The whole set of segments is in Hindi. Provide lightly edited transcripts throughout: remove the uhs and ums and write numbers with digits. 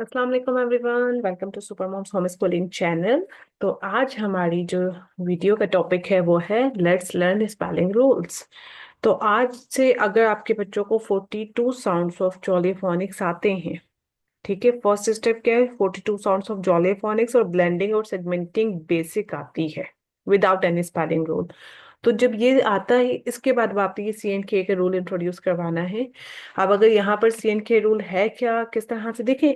अस्सलाम वालेकुम everyone, welcome to super moms home schooling channel. तो आज हमारी जो वीडियो का टॉपिक है वो है लेट्स लर्न स्पेलिंग रूल्स। तो आज से अगर आपके बच्चों को 42 साउंड्स ऑफ जॉलीफोनिक्स आते हैं, ठीक है। फर्स्ट स्टेप क्या है? 42 साउंड्स ऑफ जॉलीफोनिक्स और ब्लेंडिंग और सेगमेंटिंग बेसिक आती है विदाउट एनी स्पेलिंग रूल। तो जब ये आता है इसके बाद वापस ये सी एंड के रूल इंट्रोड्यूस करवाना है। अब अगर यहाँ पर सी एंड के रूल है क्या, किस तरह से देखें,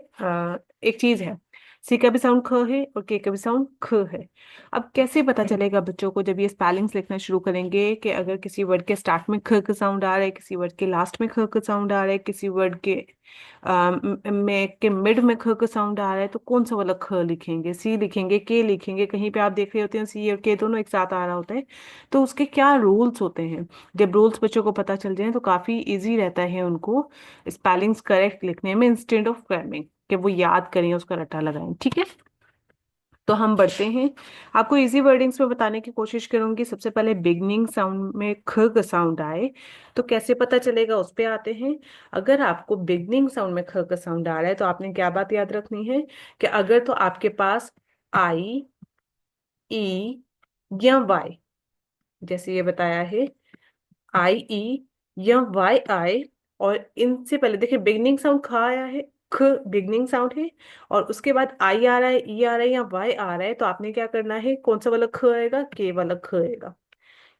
एक चीज है, सी का भी साउंड ख है और के का भी साउंड ख है। अब कैसे पता चलेगा बच्चों को जब ये स्पेलिंग्स लिखना शुरू करेंगे कि अगर किसी वर्ड के स्टार्ट में ख का साउंड आ रहा है, किसी वर्ड के लास्ट में ख का साउंड आ रहा है, किसी वर्ड के में के मिड में ख का साउंड आ रहा है, तो कौन सा वाला ख लिखेंगे, सी लिखेंगे, के लिखेंगे? कहीं पे आप देख रहे होते हैं सी और के दोनों एक साथ आ रहा होता है। तो उसके क्या रूल्स होते हैं? जब रूल्स बच्चों को पता चल जाए तो काफी इजी रहता है उनको स्पेलिंग्स करेक्ट लिखने में, इंस्टेड ऑफ क्राइमिंग कि वो याद करें उसका रट्टा लगाएं। ठीक है, तो हम बढ़ते हैं। आपको इजी वर्डिंग्स में बताने की कोशिश करूंगी। सबसे पहले बिगनिंग साउंड में ख का साउंड आए तो कैसे पता चलेगा, उस पे आते हैं। अगर आपको बिगनिंग साउंड में ख का साउंड आ रहा है तो आपने क्या बात याद रखनी है कि अगर तो आपके पास आई, ई या वाई, जैसे ये बताया है, आई ई या वाई आए, और इनसे पहले देखिए बिगनिंग साउंड ख आया है, ख बिगनिंग साउंड है, और उसके बाद आई आ रहा है, ई आ रहा है या वाई आ रहा है, तो आपने क्या करना है, कौन सा वाला ख आएगा? के वाला ख आएगा।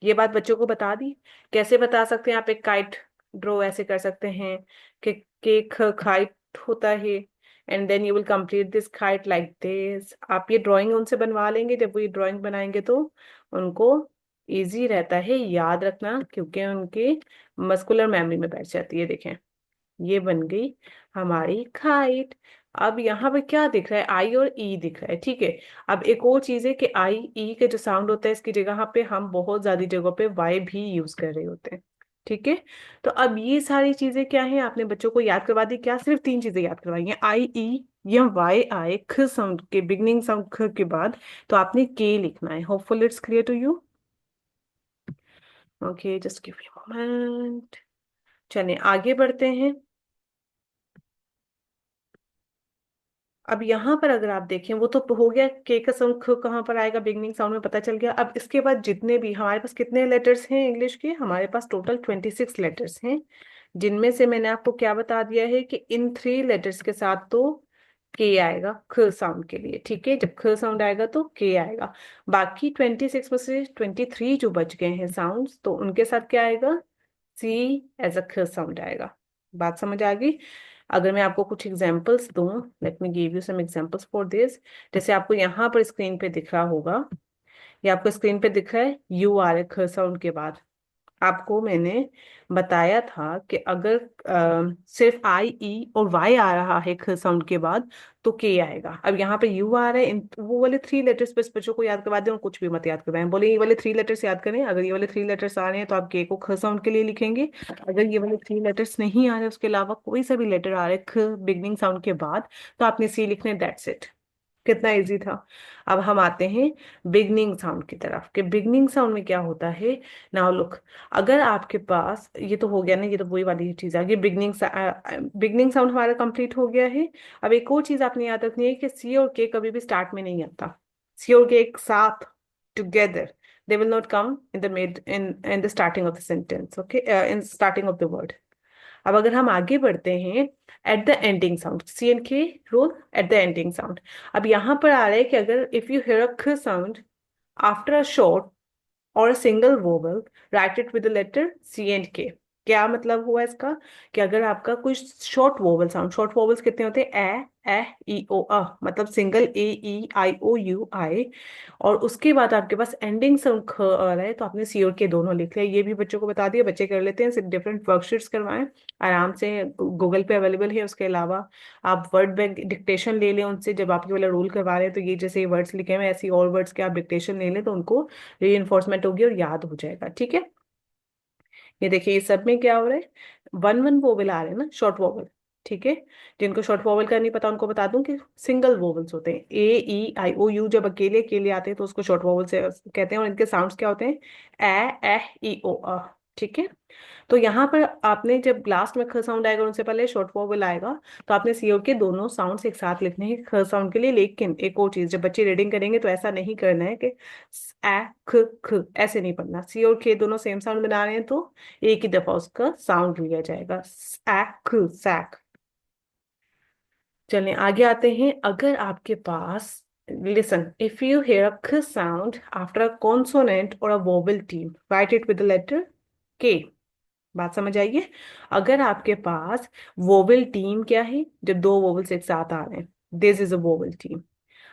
ये बात बच्चों को बता दी। कैसे बता सकते हैं? आप एक काइट ड्रॉ ऐसे कर सकते हैं कि के काइट होता है, and then you will complete this kite like this. आप ये ड्राइंग उनसे बनवा लेंगे, जब वो ये ड्राइंग बनाएंगे तो उनको इजी रहता है याद रखना, क्योंकि उनके मस्कुलर मेमोरी में बैठ जाती है। देखें, ये बन गई हमारी काइट। अब यहाँ पे क्या दिख रहा है? आई और ई दिख रहा है, ठीक है। अब एक और चीज है कि आई ई के जो साउंड होता है इसकी जगह पे हम बहुत ज्यादा जगहों पे वाई भी यूज कर रहे होते हैं, ठीक है। तो अब ये सारी चीजें क्या है, आपने बच्चों को याद करवा दी। क्या सिर्फ तीन चीजें याद करवाई हैं? आई ई या वाई आए ख साउंड के, बिगनिंग साउंड ख के बाद तो आपने के लिखना है। Hopeful it's clear to you. Okay, just give me moment. चलिए आगे बढ़ते हैं। अब यहाँ पर अगर आप देखें, वो तो हो गया के का साउंड ख कहाँ पर आएगा, बिगनिंग साउंड में पता चल गया। अब इसके बाद जितने भी हमारे पास कितने लेटर्स हैं इंग्लिश के, हमारे पास टोटल 26 लेटर्स हैं, जिनमें से मैंने आपको क्या बता दिया है कि इन 3 लेटर्स के साथ तो के आएगा ख साउंड के लिए, ठीक है। जब ख साउंड आएगा तो के आएगा। बाकी 26 में से 23 जो बच गए हैं साउंड्स, तो उनके साथ क्या आएगा? सी एज अ ख साउंड आएगा। बात समझ आ गई? अगर मैं आपको कुछ एग्जांपल्स दूं, let me give you some examples for this. जैसे आपको यहाँ पर स्क्रीन पे दिख रहा होगा, या आपको स्क्रीन पे दिख रहा है यू आ रहा है ख साउंड के बाद। आपको मैंने बताया था कि अगर सिर्फ आई ई और वाई आ रहा है ख साउंड के बाद तो के आएगा। अब यहाँ पे यू आ रहा है, वो वाले 3 लेटर्स बस बच्चों को याद करवा दें और कुछ भी मत याद करवाएं। बोले ये वाले 3 लेटर्स याद करें। अगर ये वाले 3 लेटर्स आ रहे हैं तो आप के को ख साउंड के लिए लिखेंगे। अगर ये वाले 3 लेटर्स नहीं आ रहे, उसके अलावा कोई सा भी लेटर आ रहा है ख बिगनिंग साउंड के बाद, तो आपने सी लिखने, दैट्स इट। कितना इजी था। अब हम आते हैं बिगनिंग साउंड की तरफ कि बिगनिंग साउंड में क्या होता है। नाउ लुक, अगर आपके पास, ये तो हो गया ना, ये तो वही वाली चीज आ गई। बिगनिंग साउंड हमारा कंप्लीट हो गया है। अब एक और चीज आपने याद रखनी है कि सी और के कभी भी स्टार्ट में नहीं आता। सी और के एक साथ, together, they will not come in the mid, in the starting of the sentence, okay, in starting of the word. अब अगर हम आगे बढ़ते हैं, at the ending sound, C and K rule, at the ending sound. अब यहां पर आ रहा है कि अगर इफ यू हेयर अ ख साउंड आफ्टर अ शॉर्ट और single vowel, write it with the letter C and K. क्या मतलब हुआ इसका? कि अगर आपका कोई short vowel sound, short vowels कितने होते हैं? ई ओ अ, मतलब single A E I O you आई, और उसके बाद आपके पास एंडिंग साउंड ख आ रहा है, तो आपने सी और के दोनों लिख लिया। ये भी बच्चों को बता दिया, बच्चे कर लेते हैं। सिर्फ डिफरेंट वर्कशीट्स करवाएं आराम से, गूगल पे अवेलेबल है। उसके अलावा आप वर्ड बैंक डिक्टेशन ले लें उनसे, जब आप ये वाला रूल करवा रहे हैं तो ये जैसे वर्ड्स लिखे हुए हैं ऐसे और वर्ड्स के आप डिक्टेशन ले लें, तो उनको री इन्फोर्समेंट होगी और याद हो जाएगा, ठीक है। ये देखिए, ये सब में क्या हो रहा है, वन वन वोवेल आ रहे हैं ना, शॉर्ट वोवेल, ठीक है। जिनको शॉर्ट वोवेल का नहीं पता उनको बता दूं कि सिंगल वोवेल्स होते हैं। ए ई आई ओ यू जब अकेले अकेले आते हैं तो उसको शॉर्ट वोवेल से कहते हैं, और इनके साउंड्स क्या होते हैं? ए ई ओ अ। ठीक है। तो यहाँ पर आपने जब लास्ट में ख साउंड आएगा उनसे पहले शॉर्ट वोवेल आएगा, तो आपने सी और के दोनों साउंड्स एक साथ लिखने हैं ख साउंड के लिए। लेकिन एक और चीज, जब बच्चे रीडिंग करेंगे तो ऐसा नहीं करना है कि ए ख, ऐसे नहीं पढ़ना। सी और के दोनों सेम साउंड बना रहे हैं तो एक ही दफा उसका साउंड लिया जाएगा, ए ख, सैक। चलिए आगे आते हैं। अगर आपके पास, listen, if you hear a ख साउंड आफ्टर अ कॉन्सोनेंट और a vowel team, write it with the letter K. बात समझ आइए। अगर आपके पास वोवेल टीम क्या है, जब दो वोवेल्स एक साथ आ रहे हैं, this is a vowel team.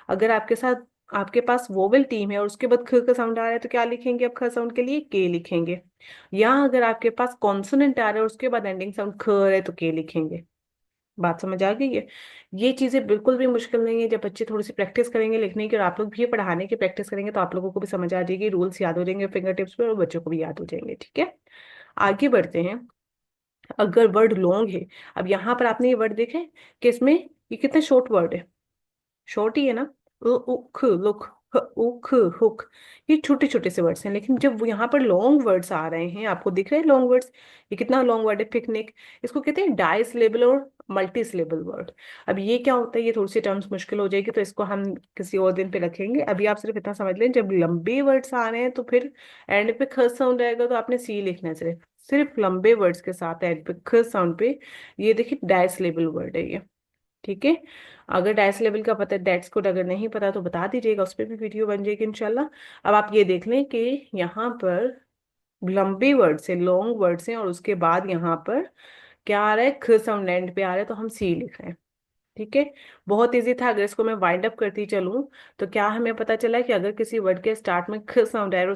अगर आपके पास वोवेल टीम है और उसके बाद ख का साउंड आ रहा है तो क्या लिखेंगे? अब ख साउंड के लिए के लिखेंगे। या अगर आपके पास कॉन्सोनेंट आ रहा है और उसके बाद एंडिंग साउंड ख है तो के लिखेंगे। बात समझ आ गई है? ये चीजें बिल्कुल भी मुश्किल नहीं है। जब बच्चे थोड़ी सी प्रैक्टिस करेंगे लिखने की और आप लोग भी पढ़ाने की प्रैक्टिस करेंगे तो आप लोगों को भी समझ आ जाएगी, रूल्स याद हो जाएंगे फिंगर टिप्स पे और बच्चों को भी याद हो जाएंगे। ठीक है, आगे बढ़ते हैं। अगर वर्ड लॉन्ग है, अब यहाँ पर आपने ये वर्ड देखे कि इसमें ये कितने शॉर्ट वर्ड है, शॉर्ट ही है ना। उख, लुक, उख, हुक, ये छोटे छोटे से वर्ड्स हैं। लेकिन जब वो यहाँ पर लॉन्ग वर्ड्स आ रहे हैं, आपको दिख रहे हैं लॉन्ग वर्ड्स, ये कितना लॉन्ग वर्ड है, पिकनिक। इसको कहते हैं डाई सिलेबल और मल्टी सिलेबल वर्ड। अब ये क्या होता है, ये थोड़ी सी टर्म्स मुश्किल हो जाएगी तो इसको हम किसी और दिन पे रखेंगे। अभी आप सिर्फ इतना समझ लें, जब लंबे वर्ड्स आ रहे हैं तो फिर एंड पे ख साउंड आएगा तो आपने सी लिखना है सिर्फ। सिर्फ लंबे वर्ड्स के साथ एंड पे ख साउंड पे, ये देखिए डाई सिलेबल वर्ड है ये। ठीक है, अगर डाइस लेवल का पता है, दैट्स गुड। अगर नहीं पता तो बता दीजिएगा, उस पर भी वीडियो बन जाएगी इंशाल्लाह। अब आप ये देख लें कि यहाँ पर लंबे वर्ड्स है, लॉन्ग वर्ड्स हैं और उसके बाद यहाँ पर क्या आ रहा है, ख साउंड एंड पे आ रहा है तो हम सी लिख रहे हैं। ठीक है, बहुत इजी था। अगर इसको मैं वाइंड अप करती चलूं तो क्या हमें पता चला कि अगर किसी वर्ड के स्टार्ट में ख साउंड आए और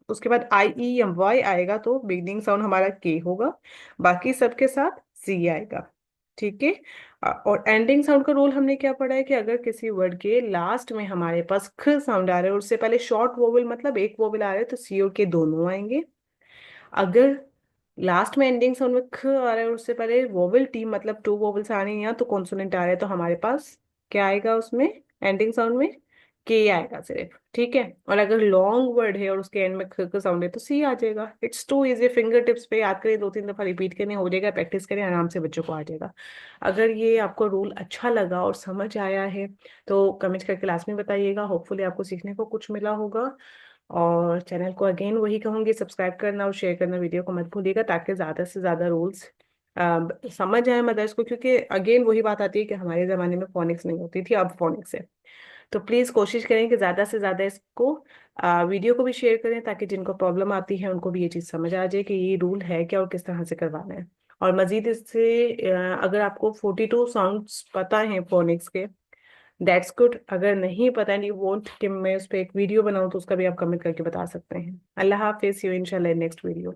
उसके बाद आई ई एम वाई आएगा तो बिगनिंग साउंड हमारा के होगा, बाकी सबके साथ सी आएगा। ठीक है, और एंडिंग साउंड का रूल हमने क्या पढ़ा है कि अगर किसी वर्ड के लास्ट में हमारे पास ख साउंड आ रहा है और उससे पहले शॉर्ट वोवेल मतलब एक वोवेल आ रहा है तो सी और के दोनों आएंगे। अगर लास्ट में एंडिंग साउंड में ख आ रहा है और उससे पहले वोवेल टी मतलब टू वोवेल्स आ रही हैं या तो कॉन्सोनेंट आ रहा है तो हमारे पास क्या आएगा उसमें, एंडिंग साउंड में के आएगा सिर्फ। ठीक है, और अगर लॉन्ग वर्ड है और उसके एंड में ख का साउंड है तो सी आ जाएगा। It's too easy, fingertips पे याद करें, दो तीन दफा रिपीट करने हो जाएगा, प्रैक्टिस करें आराम से, बच्चों को आ जाएगा। अगर ये आपको रूल अच्छा लगा और समझ आया है तो कमेंट करके क्लास में बताइएगा। होपफुली आपको सीखने को कुछ मिला होगा। और चैनल को अगेन वही कहूंगी, सब्सक्राइब करना और शेयर करना वीडियो को मत भूलिएगा, ताकि ज़्यादा से ज़्यादा रूल्स समझ आए मदर्स को। क्योंकि अगेन वही बात आती है कि हमारे ज़माने में फोनिक्स नहीं होती थी, अब फोनिक्स है। तो प्लीज़ कोशिश करें कि ज़्यादा से ज़्यादा इसको वीडियो को भी शेयर करें, ताकि जिनको प्रॉब्लम आती है उनको भी ये चीज़ समझ आ जाए कि ये रूल है क्या और किस तरह से करवाना है। और मज़ीद इससे अगर आपको 42 साउंड्स पता है फोनिक्स के, दैट्स गुड। अगर नहीं पता नहीं वोंट कि मैं उस पर एक वीडियो बनाऊं तो उसका भी आप कमेंट करके बता सकते हैं। अल्लाह हाफिज, यू इंशाल्लाह नेक्स्ट वीडियो।